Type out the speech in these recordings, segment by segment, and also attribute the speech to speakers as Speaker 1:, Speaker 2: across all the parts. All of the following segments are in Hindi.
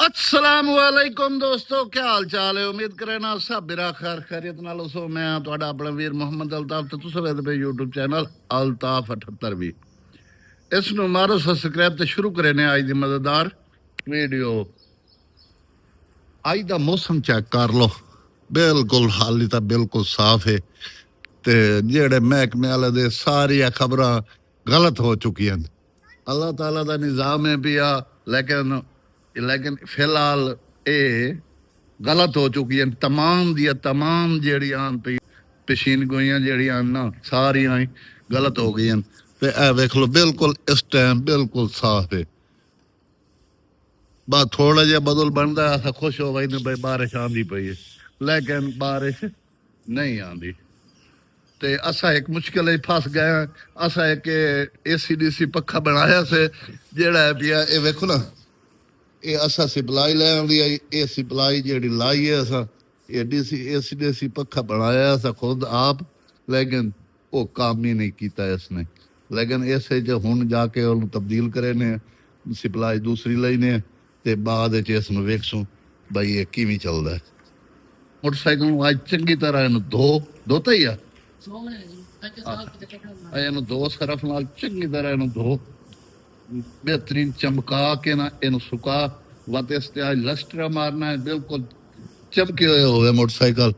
Speaker 1: अस्सलाम वालेकुम दोस्तों, क्या हाल चाल है। उम्मीद करें ना सब मेरा खैर खैरियत नाल सो। मैं ਤੁਹਾਡਾ ਆਪਣਾ ਵੀਰ ਮੁਹੰਮਦ ਅਲਤਾਫ ਤੇ ਤੁਸੀਂ ਵੇਖਦੇ ਪਏ YouTube ਚੈਨਲ ਅਲਤਾਫ 78 ਵੀ। ਇਸ ਨੂੰ ਮਾਰੋ ਸਬਸਕ੍ਰਾਈਬ ਤੇ ਸ਼ੁਰੂ ਕਰੇ ਨੇ ਅੱਜ ਦੀ ਮਜ਼ੇਦਾਰ ਵੀਡੀਓ। ਅੱਜ ਦਾ ਮੌਸਮ ਚੈੱਕ ਕਰ ਲਓ, ਬਿਲਕੁਲ ਹਾਲੀ ਤਾਂ ਬਿਲਕੁਲ ਸਾਫ਼ ਹੈ ਤੇ ਜਿਹੜੇ ਮਹਿਕਮੇ ਵਾਲੇ ਦੇ ਸਾਰੀਆਂ ਖਬਰਾਂ ਗਲਤ ਹੋ ਚੁੱਕੀਆਂ। ਅੱਲਾਹ ਤਾਲਾ ਦਾ ਨਿਜ਼ਾਮ ਹੈ ਵੀ ਆ, लेकिन फिलहाल ये गलत हो चुकी है। तमाम दिया तमाम जड़ियां पेशीन गोइयां जड़ियां ना सारियां गलत हो गई। ते ए वेख लो बिल्कुल इस टाइम बिल्कुल साफ है। बस थोड़ा जिहा बदल बनता है, खुश हो गई भाई बारिश आंदी पई है, लेकिन बारिश नहीं आंदी। ते असा एक मुश्किल फस गए। असा एक ACDC पखा बनाया से जेड़ा पिया ये वेखो ना, ये असा सप्लाई लैन दी ये सप्लाई जेड़ी लाई है असा ACDC पखा बनाया असा खुद आप, लेकिन वो काम ही नहीं किया इसने। लेकिन इसे जो हुण जाके उन्होंने तब्दील करे ने सप्लाई दूसरी लाई ने ते बाद इस वेखसूं भाई ये किवें चलदा है। मोटरसाइकिल अज चंगी तरह इनू धोता ही आ, इनू दो सरफ नाल चंगी तरह इनू धो बेहतरीन चमका के ना इन सुका वत इस लस्टरा मारना है, बिल्कुल चमके हुए हो मोटरसाइकिल।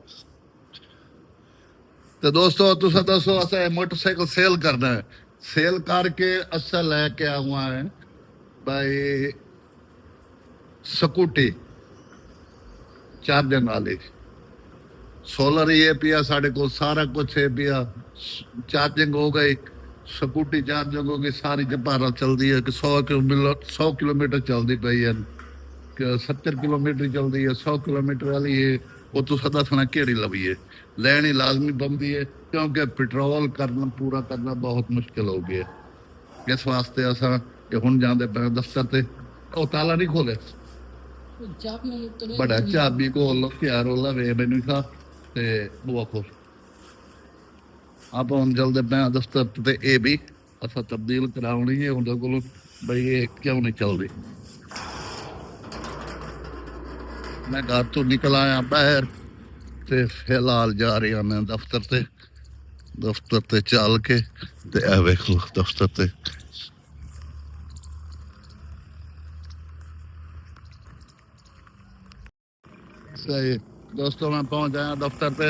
Speaker 1: तो दोस्तों तुसा दसो असा मोटरसाइकिल सेल करना है, सेल करके असा लैके आवा है भाई स्कूटी चार्जर वाली। सोलर ये पिया साढ़े को सारा कुछ है पिया, चार्जिंग हो गई, स्कूटी चार्जिंग हो गई, सारी जबारा चलती है कि 100 किलोमीटर चलती पई है, 70 किलोमीटर चलती है, 100 किलोमीटर वाली है। वो तो सदा सुना केड़ी लवी है, लैनी लाजमी बनती है क्योंकि पेट्रोल करना पूरा करना बहुत मुश्किल हो गया। इस वास्ते असा हुण जांदे पे दफ्तर ते ओ ताला नहीं खोले, बड़ा चाबी खोल क्या रोला वे मैनू खा ते बुआ खोल। आप हम जल्द पे दफ्तर ते ये भी असा तब्दील करानी है उनके को भाई ये क्यों नहीं चल रही। मैं घर तो निकल आया बाहर ते फिलहाल जा रहा मैं दफ्तर ते चल के ते ए वेख लो दफ्तर ते सही। दोस्तों मैं पहुंच आया दफ्तर पे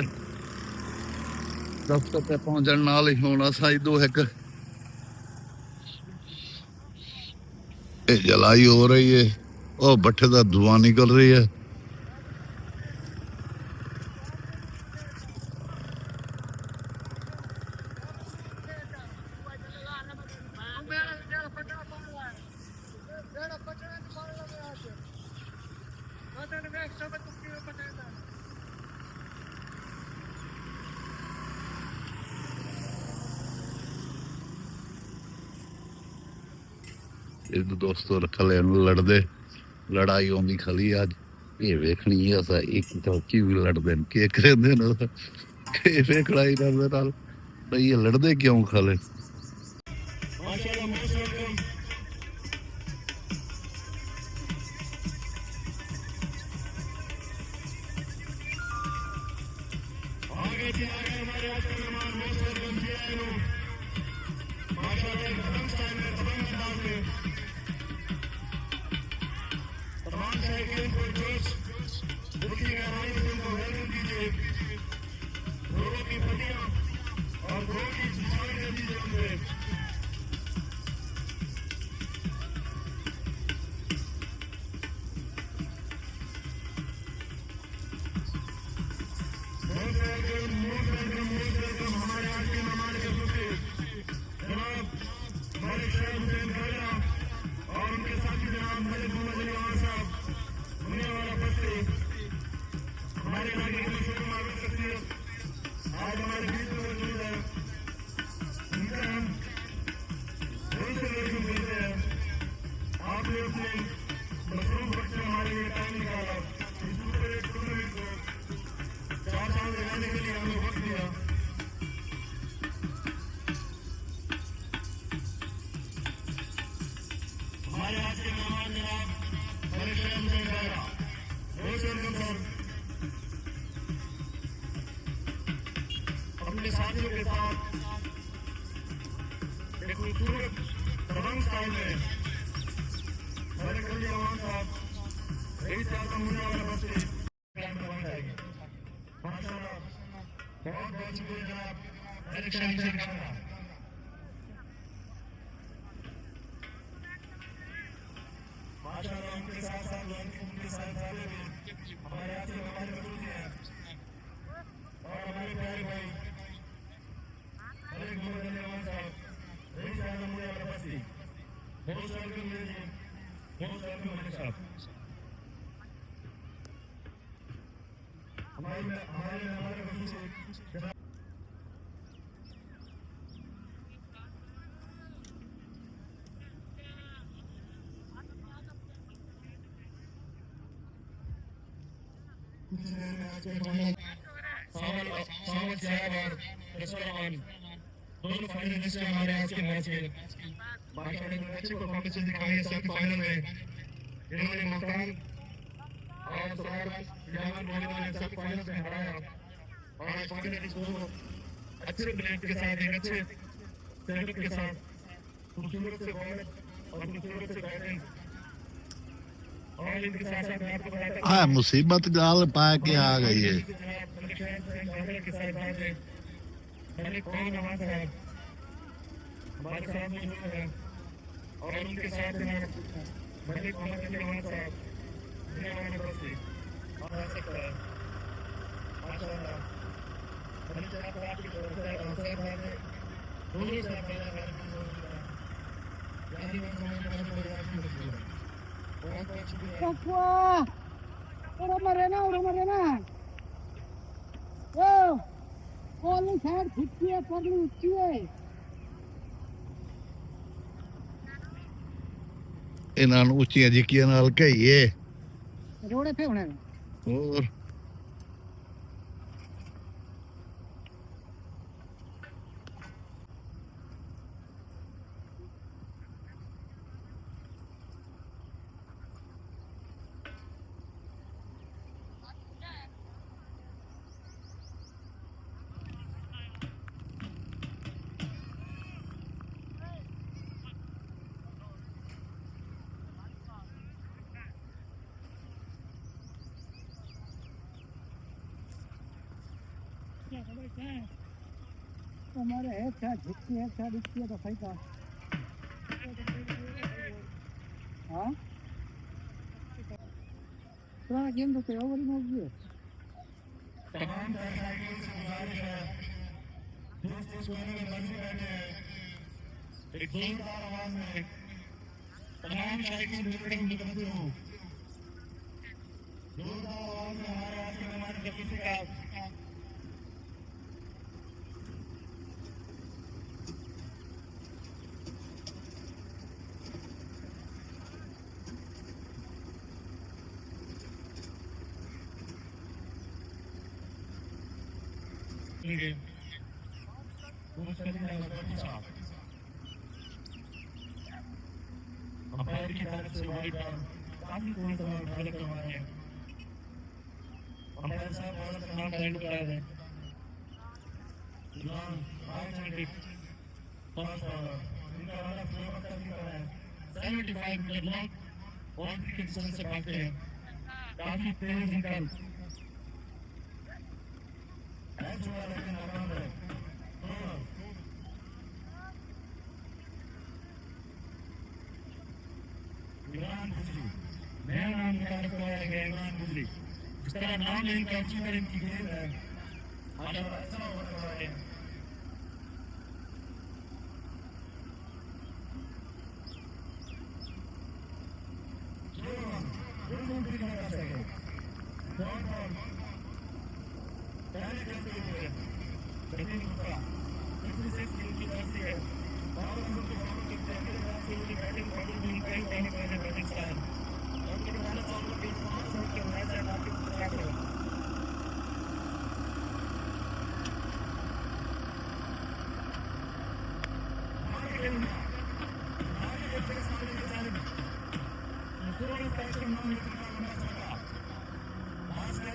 Speaker 1: पहुंचने नाल ही होना साइडो एक जलाई हो रही है और भट्ठे का धुआं निकल रही है। दोस्तों खले लड़ते लड़ाई आँदी खली अज ये वेखनी है असा एक चौकी भी लड़ते के करेंदे न के वेखड़ाई करदे नाल भाई ये लड़ते क्यों खले।
Speaker 2: लगाने के लिए हमें वक्त दिया। अपने साथियों के साथ एक खूबसूरत दबंग स्टाइल में हमारे कल जवान साहब रईस आजम मुन्ना वाला बस्ती कैंप करवाई जाएगी। माशाल्लाह बहुत बहुत शुक्रिया जनाब इलेक्शन से करना। माशाल्लाह उनके साथ साथ उनके साथ सारे भी हमारे यहाँ से हमारे मजदूर हैं और हमारे प्यारे भाई हरेक मोहम्मद जवान साहब रईस आजम मुन्ना वाला बस्ती बहुत वेलकम लीजिए, बहुत वेलकम मेरे साहब। हमारे मजदूर से सावल साहब और रसूल दोनों फाइनलिस्ट हैं हमारे आज के मैच के। माशाल्लाह इन्होंने अच्छी परफॉर्मेंस दिखाई है सेमीफाइनल में। इन्होंने मकान और सरार यामन बोलने वाले सेमीफाइनल में हराया और आज फाइनलिस्ट को अच्छे प्लेयर के साथ एक अच्छे सेटअप के साथ खूबसूरत से बॉल और खूबसूरत से बैटिंग और इनके साथ साथ मैं आपको बताता
Speaker 1: हाँ मुसीबत गाल पा के आ गई है।
Speaker 2: के साथ साथ मलिक कौन नवाज है हमारे साथ मौजूद है और उनके साथ मलिक मोहम्मद नवाज साहब दुनिया वाले बस्ती और ऐसे है माशाल्लाह मलिक साहब आपकी तरफ से अवसर है दोनों से पहले यानी मैं
Speaker 3: Papua, orang marena. Oh, all is hard, putih, perlu uciye.
Speaker 1: ਇਹਨਾਂ ਨੂੰ ਉੱਚੀਆਂ ਜਿੱਕੀਆਂ ਨਾਲ ਕਹੀਏ
Speaker 3: रोडे पे होने
Speaker 1: ਹੋਰ
Speaker 3: हमारे है क्या झुकती है क्या दिखती है तो सही का हाँ पुराना गेम तो ओवर ही हो गया
Speaker 2: तमाम दर्शकों से गुजारिश है दोस्तों सोने में बंद बैठे हैं एक जोरदार आवाज में तमाम शायकीन ढूंढने की करते हो जोरदार आवाज में हमारे आज के मेहमान जफीसी का अंपायर की तरफ से वाइड और काफी कोई तो गलत करवा रहे हैं अंपायर साहब बहुत नाम टैलेंट कर रहे हैं लॉन्ग राइट हैंडेड पास इनका वाला फ्लेवर का भी कर रहा है 75 मिनट लॉन्ग और भी कंसर्न से भागते हैं काफी तेज इनका मैच हुआ लेकिन आराम है इमरान गुजरी नया नाम निकाल कर आया गया इमरान गुजरी जिस तरह नाम लेने का अच्छी तरह की गेम है आज और अच्छा होने वाला है पहले करते हुए लेकिन उनका दूसरी से टीम की तरफ है और उनके सामने एक जगह से उनकी बैटिंग में कई पहले बैटिंग स्टाइल और के वाले सामने 5 मिनट के मैच है आपके क्या करें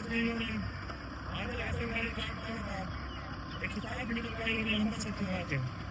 Speaker 2: से इन्होंने आधे रास्ते में गाड़ी काट कर 160 मीटर का इन्होंने लंबा सत्याग्रह किया